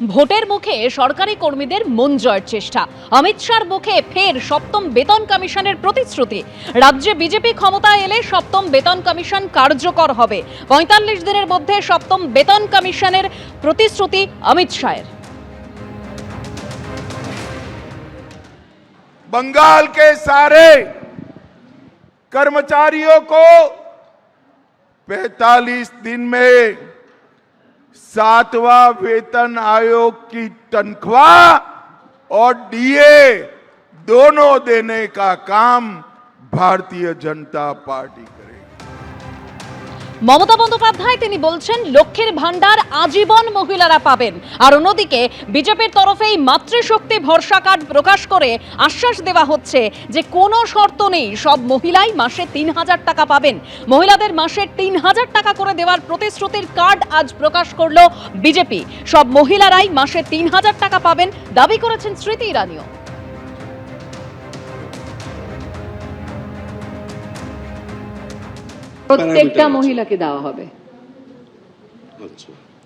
ভোটের মুখে সরকারি কর্মীদের মন জয়ের চেষ্টা, অমিত শাহর মুখে ফের সপ্তম বেতন কমিশনের প্রতিশ্রুতি। রাজ্যে বিজেপি ক্ষমতায় এলে সপ্তম বেতন কমিশন কার্যকর হবে। ৪৫ দিনের মধ্যে সপ্তম বেতন কমিশনের প্রতিশ্রুতি অমিত শাহের। बंगाल के सारे कर्मचारियों को 45 दिन में 7वां वेतन आयोग की तनख्वाह और डीए दोनों देने का काम भारतीय जनता पार्टी करेगी। মমতা বন্দ্যোপাধ্যায় তিনি বলছেন লক্ষ্মীর ভান্ডার আজীবন মহিলারা পাবেন, আর অন্যদিকে বিজেপির তরফেই মাতৃশক্তি ভরসা কার্ড প্রকাশ করে আশ্বাস দেওয়া হচ্ছে যে কোনো শর্ত নেই, সব মহিলাই মাসে ৩০০০ টাকা পাবেন। মহিলাদের মাসে ৩০০০ টাকা করে দেওয়ার প্রতিশ্রুতির কার্ড আজ প্রকাশ করলো বিজেপি। সব মহিলারাই মাসে ৩০০০ টাকা পাবেন দাবি করেছেন স্মৃতি ইরানিও। প্রত্যেকটা মহিলাকে দেওয়া হবে,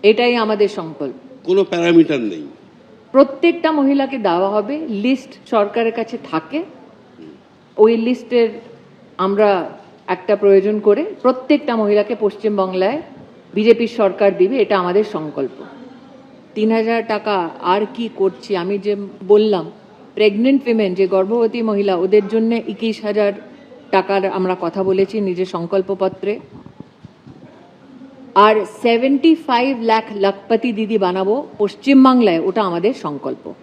এটাই আমাদের সংকল্প। কোনো প্যারামিটার নেই, প্রত্যেকটা মহিলাকে দেওয়া হবে। লিস্ট সরকারের কাছে থাকে, ওই লিস্টের আমরা একটা প্রয়োজন করে প্রত্যেকটা মহিলাকে পশ্চিমবাংলায় বিজেপির সরকার দিবে, এটা আমাদের সংকল্প। ৩০০০ টাকা আর কি করছি, আমি যে বললাম প্রেগনেন্ট উইমেন, যে গর্ভবতী মহিলা, ওদের জন্য ২১,০০০ টাকার আমরা কথা বলেছি নিজের সংকল্পপত্রে। আর 75 লাখ লাখপতি দিদি বানাবো পশ্চিমবাংলায়, ওটা আমাদের সংকল্প।